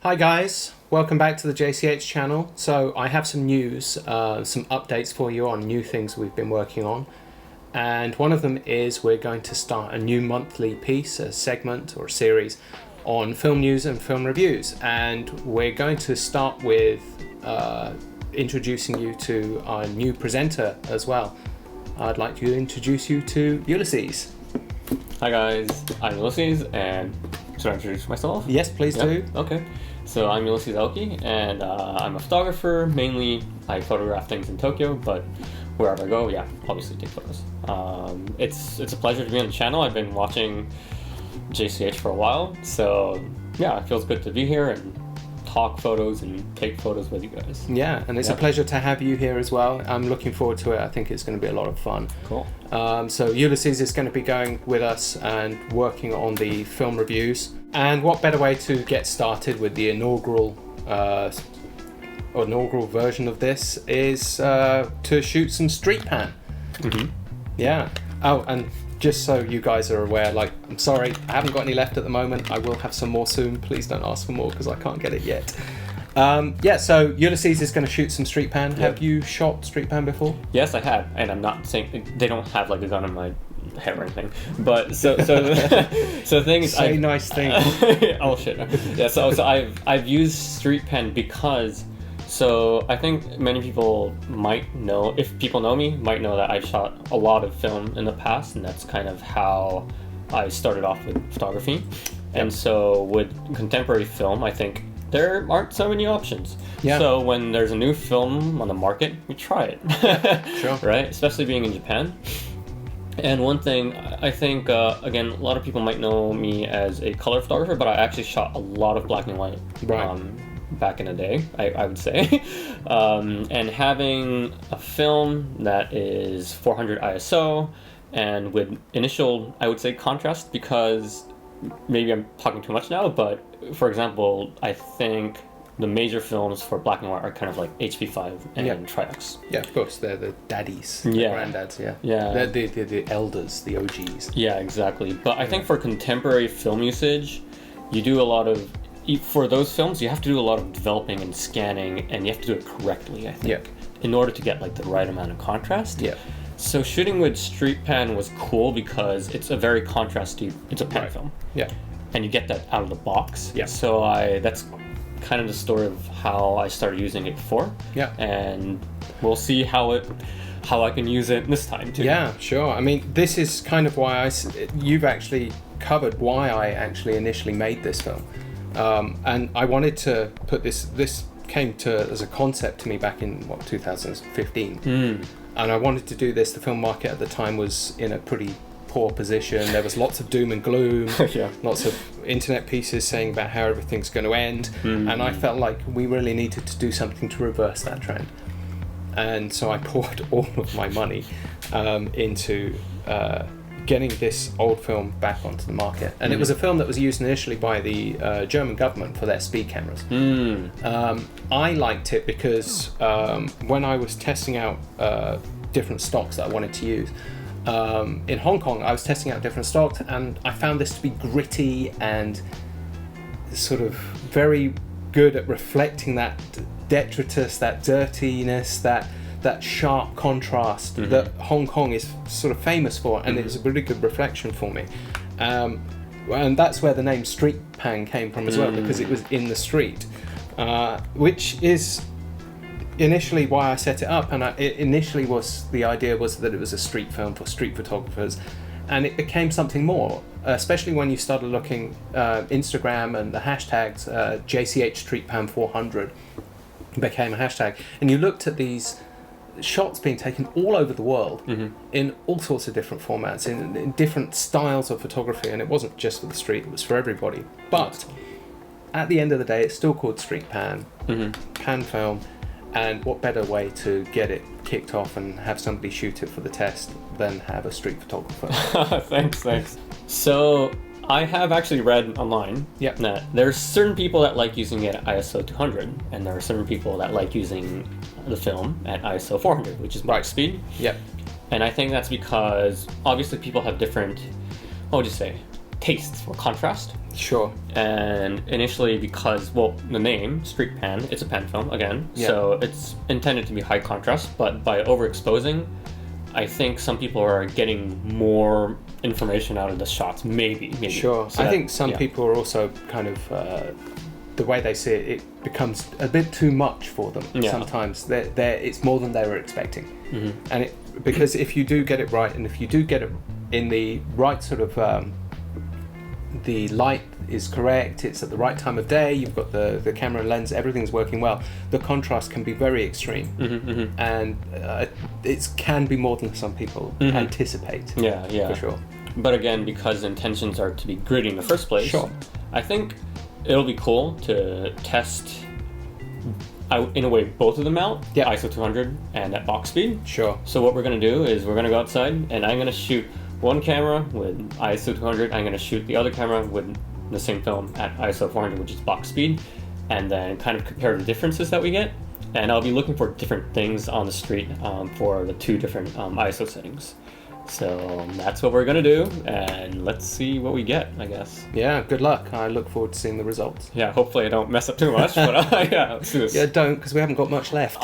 Hi guys, welcome back to the JCH channel. So I have some news, some updates for you on new things we've been working on. And one of them is we're going to start a new monthly piece, a segment or a series on film news and film reviews. And we're going to start with introducing you to our new presenter as well. I'd like to introduce you to Ulysses. Hi guys, I'm Ulysses, and should I introduce myself? Yes, please do. Okay. So I'm Ulysses Elke, and I'm a photographer. Mainly, I photograph things in Tokyo, but wherever I go, obviously take photos. It's a pleasure to be on the channel. I've been watching JCH for a while, so yeah, it feels good to be here and talk photos and take photos with you guys. Yeah, and it's a pleasure to have you here as well. I'm looking forward to it. I think it's going to be a lot of fun. Cool. So Ulysses is going to be going with us and working on the film reviews. And what better way to get started with the inaugural version of this is to shoot some StreetPan. Mm-hmm. Yeah. Oh, and just so you guys are aware, I'm sorry, I haven't got any left at the moment. I will have some more soon. Please don't ask for more because I can't get it yet. So Ulysses is going to shoot some StreetPan. Yep. Have you shot StreetPan before? Yes, I have, and I'm not saying they don't have a gun in my head or anything. But so things. Say nice things. Oh shit. Yeah. So I've used StreetPan because. So I think many people might know, if people know me, might know that I've shot a lot of film in the past, and that's kind of how I started off with photography. Yep. And so with contemporary film, I think there aren't so many options. Yeah. So when there's a new film on the market, we try it. Sure. Right? Especially being in Japan. And one thing, I think, again, a lot of people might know me as a color photographer, but I actually shot a lot of black and white. Right. Back in the day, I would say. And having a film that is 400 ISO and with initial, I would say, contrast, because maybe I'm talking too much now, but for example, I think the major films for black and white are kind of like HP5 and Tri-X. Yeah, of course, they're the daddies, the granddads, They're the elders, the OGs. Yeah, exactly. But I think for contemporary film usage, you do a lot of, for those films, you have to do a lot of developing and scanning, and you have to do it correctly, I think, in order to get the right amount of contrast. Yeah. So shooting with StreetPan was cool because it's a very contrasty, it's a pan film. Yeah. And you get that out of the box. Yeah. So that's kind of the story of how I started using it before. Yeah. And we'll see how I can use it this time too. Yeah, sure. I mean, this is kind of why you've actually covered why I actually initially made this film. And I wanted to put this came as a concept to me back in 2015. And I wanted to do this. The film market at the time was in a pretty poor position. There was lots of doom and gloom, lots of internet pieces saying about how everything's going to end. And I felt like we really needed to do something to reverse that trend. And so I poured all of my money into getting this old film back onto the market. And it was a film that was used initially by the German government for their speed cameras. I liked it because when I was testing out different stocks that I wanted to use, in Hong Kong, I was testing out different stocks, and I found this to be gritty and sort of very good at reflecting that detritus, that dirtiness, that sharp contrast that Hong Kong is sort of famous for, and it was a really good reflection for me. And that's where the name StreetPan came from as well, because it was in the street, which is initially why I set it up. And the idea was that it was a street film for street photographers, and it became something more, especially when you started looking Instagram and the hashtags JCH StreetPan 400 became a hashtag, and you looked at these shots being taken all over the world in all sorts of different formats, in different styles of photography, and it wasn't just for the street, it was for everybody. But at the end of the day, it's still called StreetPan, pan film, and what better way to get it kicked off and have somebody shoot it for the test than have a street photographer. Thanks. So I have actually read online that there's certain people that like using it at ISO 200, and there are certain people that like using the film at ISO 400, which is max speed. Yep. And I think that's because obviously people have different, what would you say, taste for contrast. Sure. And initially because, well, the name, StreetPan, it's a pan film, again. Yeah. So it's intended to be high contrast, but by overexposing, I think some people are getting more information out of the shots, maybe. Sure. So I think some people are also kind of, the way they see it, it becomes a bit too much for them. Yeah. Sometimes it's more than they were expecting. And because if you do get it right, and if you do get it in the right sort of, the light is correct, it's at the right time of day, you've got the camera and lens, everything's working well, the contrast can be very extreme. And it can be more than some people anticipate. Yeah. For sure. But again, because intentions are to be gritty in the first place, Sure. I think it'll be cool to test, in a way, both of them out, Yeah. ISO 200 and at box speed. Sure. So what we're going to do is we're going to go outside, and I'm going to shoot one camera with ISO 200, I'm going to shoot the other camera with the same film at ISO 400, which is box speed, and then kind of compare the differences that we get. And I'll be looking for different things on the street for the two different ISO settings. So that's what we're going to do, and let's see what we get, I guess. Yeah, good luck. I look forward to seeing the results. Yeah, hopefully I don't mess up too much, but yeah, let's do this. Yeah, don't, because we haven't got much left.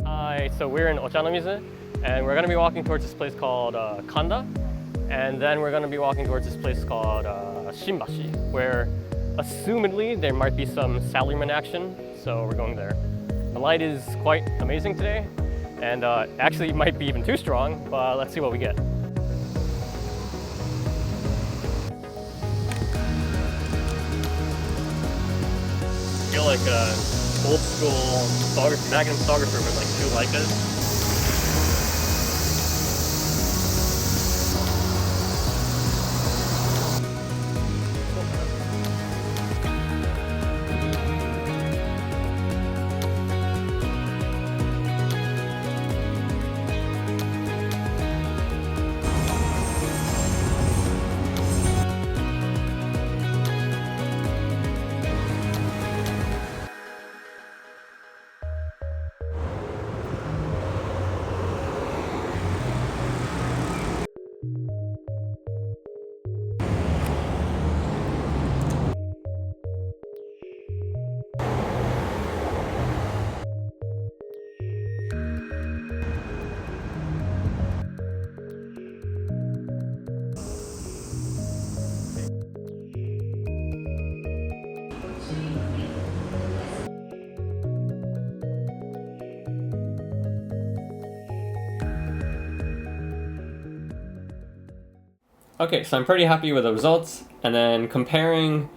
Hi, so we're in Ochanomizu, and we're going to be walking towards this place called Kanda, and then we're going to be walking towards this place called Shinbashi, where assumedly there might be some salaryman action, so we're going there. The light is quite amazing today, and actually might be even too strong, but let's see what we get. I feel like old school Magnum photographer with like 2 Leicas. Okay, so I'm pretty happy with the results, and then comparing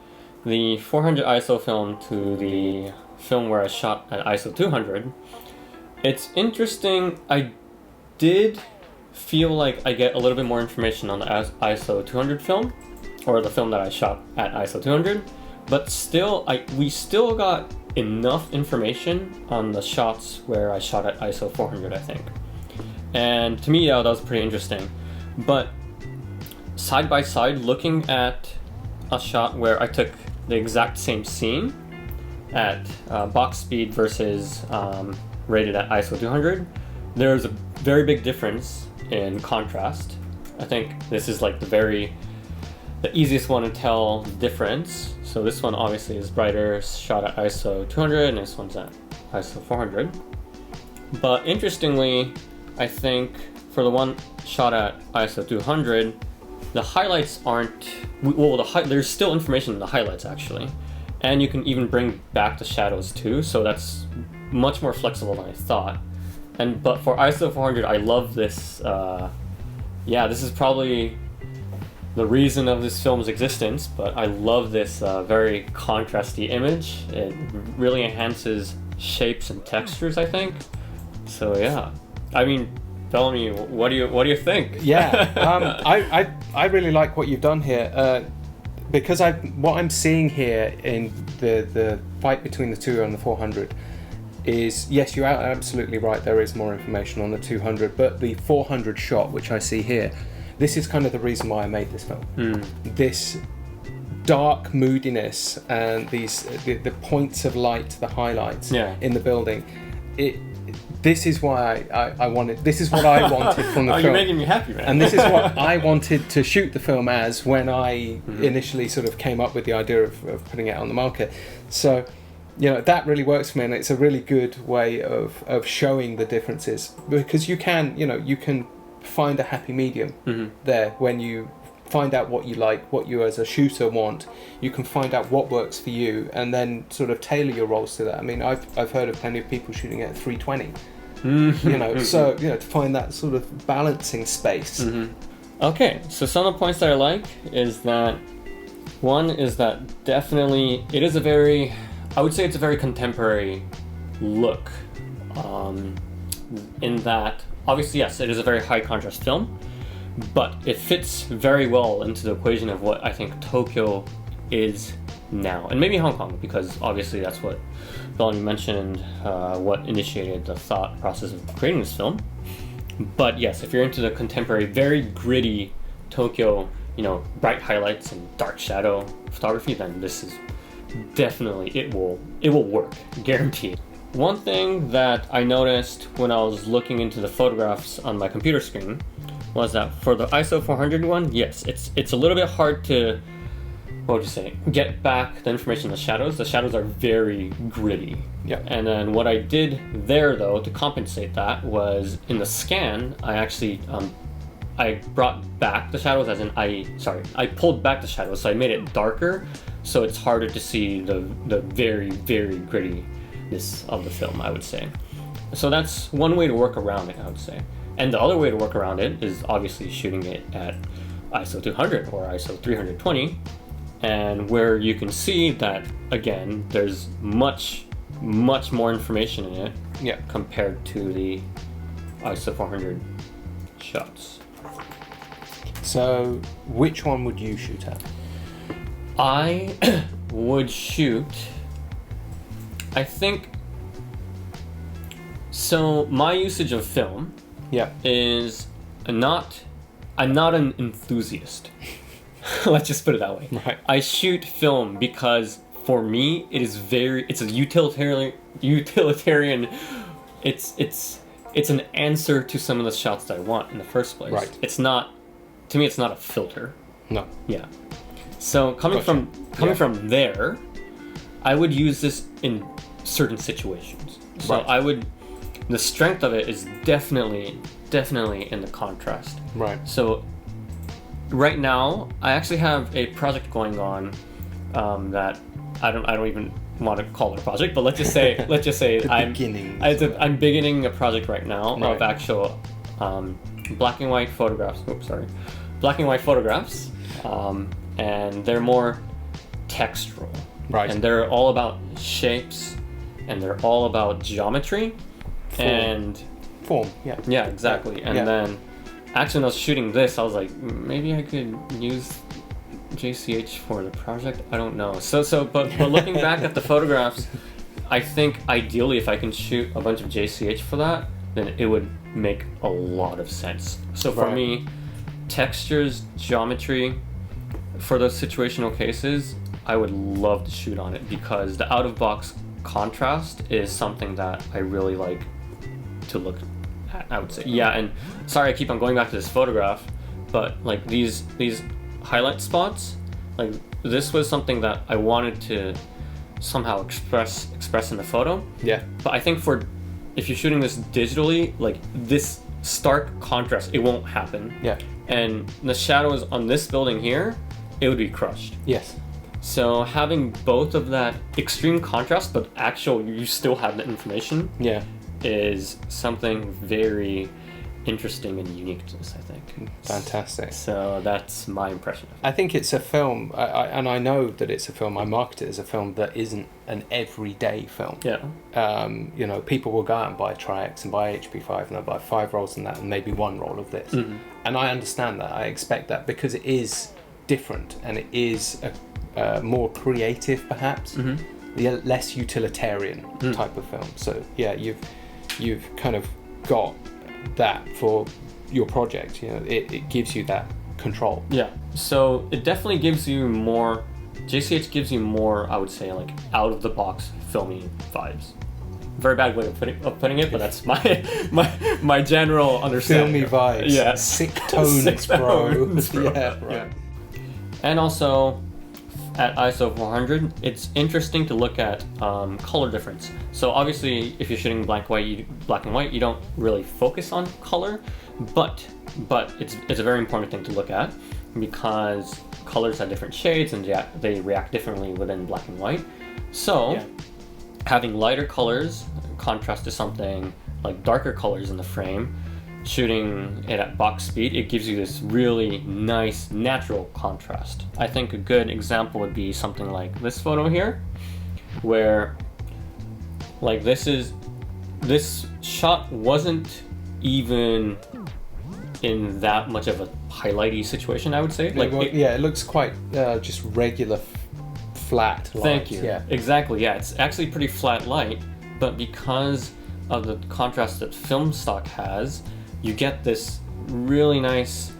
the 400 ISO film to the film where I shot at ISO 200, it's interesting. I did feel like I get a little bit more information on the ISO 200 film, or the film that I shot at ISO 200, but still, we still got enough information on the shots where I shot at ISO 400, I think. And to me, yeah, that was pretty interesting. But side by side, looking at a shot where I took the exact same scene at box speed versus rated at ISO 200, there's a very big difference in contrast. I think this is like the easiest one to tell the difference. So this one obviously is brighter, shot at ISO 200, and this one's at ISO 400. But interestingly, I think for the one shot at ISO 200, the highlights aren't, well, there's still information in the highlights actually. And you can even bring back the shadows too, so that's much more flexible than I thought. But for ISO 400, I love this. This is probably the reason of this film's existence, but I love this very contrasty image. It really enhances shapes and textures, I think. So yeah, I mean, Bellamy, what do you think? Yeah, I really like what you've done here, because what I'm seeing here in the fight between the 200 and the 400 is, yes, you're absolutely right, there is more information on the 200, but the 400 shot, which I see here, this is kind of the reason why I made this film. dark moodiness and the points of light, the highlights in the building. This is why I wanted. This is what I wanted from the film. You're making me happy, man. And this is what I wanted to shoot the film as when I initially sort of came up with the idea of putting it on the market. So, that really works for me, and it's a really good way of showing the differences, because you can find a happy medium there when you find out what you like, what you as a shooter want. You can find out what works for you, and then sort of tailor your roles to that. I mean, I've heard of plenty of people shooting at 320. So to find that sort of balancing space. Okay, so some of the points that I like is that one is that definitely it is I would say it's a very contemporary look. In that, obviously, yes, it is a very high contrast film, but it fits very well into the equation of what I think Tokyo is now, and maybe Hong Kong, because obviously that's what Bellamy mentioned, what initiated the thought process of creating this film. But yes, if you're into the contemporary, very gritty Tokyo, bright highlights and dark shadow photography, then this is definitely, it will work, guaranteed. One thing that I noticed when I was looking into the photographs on my computer screen was that for the ISO 400 one, yes, it's a little bit hard to, get back the information in the shadows. The shadows are very gritty. Yeah. And then what I did there, though, to compensate that was in the scan, I actually, I brought back the shadows, as in I pulled back the shadows, so I made it darker, so it's harder to see the very, very grittiness of the film, I would say. So that's one way to work around it, I would say. And the other way to work around it is obviously shooting it at ISO 200 or ISO 320, and where you can see that, again, there's much more information in it compared to the ISO 400 shots. So which one would you shoot at? I would shoot, I think, so my usage of film is I'm not an enthusiast. Let's just put it that way. Right. I shoot film because for me it's a utilitarian it's an answer to some of the shots that I want in the first place. Right. It's not a filter. No. Yeah. So coming from there, I would use this in certain situations. So the strength of it is definitely in the contrast. Right. So right now, I actually have a project going on that I don't even want to call it a project, but let's just say I'm beginning a project right now of actual black and white photographs. And they're more textural. Right. And they're all about shapes, and they're all about geometry and form. Yeah, exactly. And then actually when I was shooting this, I was like, maybe I could use JCH for the project. I don't know. But looking back at the photographs, I think ideally if I can shoot a bunch of JCH for that, then it would make a lot of sense. So for me, textures, geometry, for those situational cases, I would love to shoot on it because the out-of-box contrast is something that I really like to look at, I would say. Yeah, and sorry I keep on going back to this photograph, but like these highlight spots, like this was something that I wanted to somehow express in the photo. Yeah. But I think if you're shooting this digitally, like this stark contrast, it won't happen. Yeah. And the shadows on this building here, it would be crushed. Yes. So having both of that extreme contrast, but you still have the information. Yeah. Is something very interesting and unique to this, I think. Fantastic. So that's my impression of it. I think it's a film, and I know that it's a film, I market it as a film that isn't an everyday film. Yeah. People will go out and buy Tri-X and buy HP5 and they'll buy 5 rolls and that and maybe 1 roll of this. Mm-hmm. And I understand that, I expect that because it is different and it is a more creative perhaps, the less utilitarian type of film. So yeah, you've kind of got that for your project. It gives you that control. Yeah. So it definitely gives you more JCH gives you more, I would say, like out of the box filmy vibes. Very bad way of putting it, but that's my general understanding. Filmy vibes. Yeah. Sick tones, Sick bro. tones, bro. Yeah, right. Yeah. And also, at ISO 400, it's interesting to look at color difference. So obviously, if you're shooting black and white, you don't really focus on color, but it's a very important thing to look at because colors have different shades and they react differently within black and white. So having lighter colors contrast to something like darker colors in the frame, shooting it at box speed, it gives you this really nice natural contrast. I think a good example would be something like this photo here, where like this shot wasn't even in that much of a highlighty situation, I would say. Like it looks quite just regular flat light. Thank you. Yeah, exactly. Yeah, it's actually pretty flat light, but because of the contrast that film stock has, you get this really nice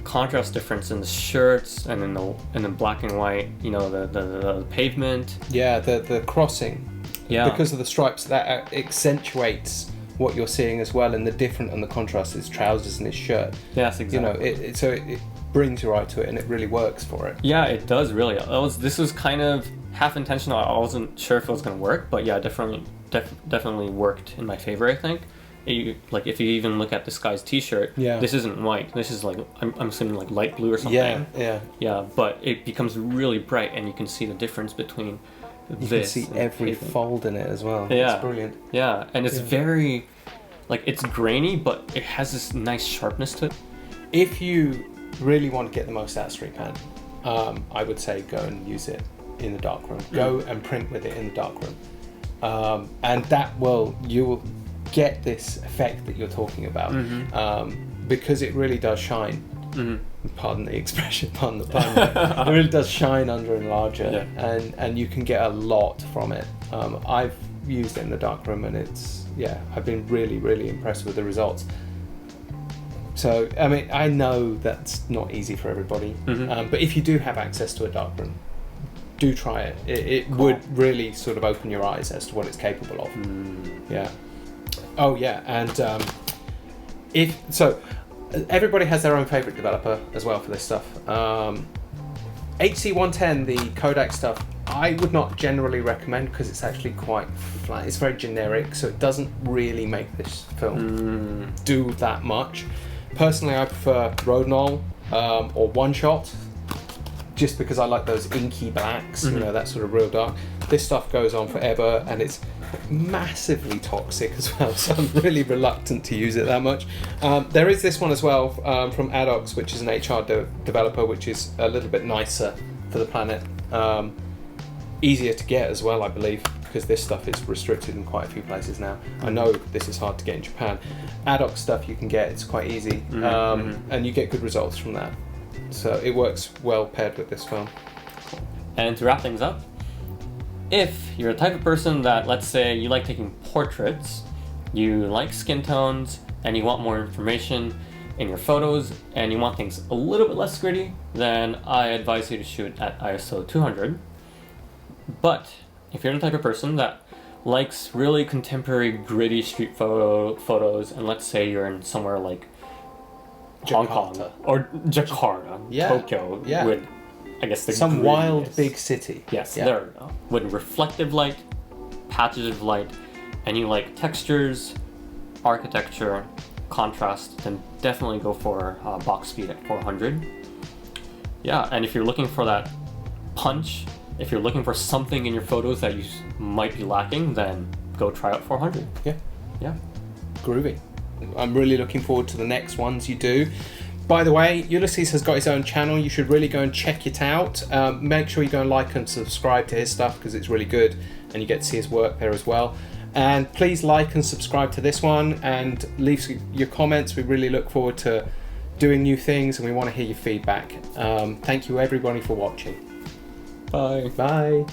contrast difference in the shirts and in the black and white. You know, the pavement. Yeah, the crossing. Yeah, because of the stripes, that accentuates what you're seeing as well, and the different and the contrast his trousers and his shirt. Yes, exactly. You know, so it brings you right to it, and it really works for it. Yeah, it does really. This was kind of half intentional. I wasn't sure if it was going to work, but yeah, definitely worked in my favor, I think. Like if you even look at this guy's t-shirt, this isn't white. This is like I'm assuming like light blue or something. Yeah. But it becomes really bright, and you can see the difference between you can see every fold in it as well. Yeah, it's brilliant. Yeah, and it's very, like, it's grainy, but it has this nice sharpness to it. If you really want to get the most out of StreetPan, I would say go and use it in the darkroom. Go and print with it in the darkroom, and you will get this effect that you're talking about, because it really does shine. Pardon the expression, pardon the pun. It really does shine under enlarger, and you can get a lot from it. I've used it in the darkroom, and I've been really, really impressed with the results. So, I mean, I know that's not easy for everybody, but if you do have access to a darkroom, do try it. It would really sort of open your eyes as to what it's capable of. Yeah. Oh yeah, and everybody has their own favorite developer as well for this stuff. HC110, the Kodak stuff, I would not generally recommend because it's actually quite flat. It's very generic, so it doesn't really make this film do that much. Personally, I prefer Rodinal or One Shot, just because I like those inky blacks, you know, that sort of real dark. This stuff goes on forever, and it's massively toxic as well, so I'm really reluctant to use it that much. There is this one as well from Adox, which is an HR developer, which is a little bit nicer for the planet. Easier to get as well, I believe, because this stuff is restricted in quite a few places now. I know this is hard to get in Japan. Adox stuff you can get, it's quite easy, and you get good results from that. So it works well paired with this film. And to wrap things up, if you're the type of person that, let's say, you like taking portraits, you like skin tones, and you want more information in your photos, and you want things a little bit less gritty, then I advise you to shoot at ISO 200. But if you're the type of person that likes really contemporary, gritty street photos, and let's say you're in somewhere like Hong Kong or Jakarta, Tokyo, with, I guess, some wild big city. Yes, there we go. With reflective light, patches of light, and you like textures, architecture, contrast, then definitely go for box speed at 400. Yeah, and if you're looking for that punch, if you're looking for something in your photos that you might be lacking, then go try out 400. Yeah. Groovy. I'm really looking forward to the next ones you do. By the way, Ulysses has got his own channel. You should really go and check it out. Make sure you go and like and subscribe to his stuff because it's really good, and you get to see his work there as well. And please like and subscribe to this one, and leave your comments. We really look forward to doing new things, and we want to hear your feedback. Thank you everybody for watching. Bye. Bye.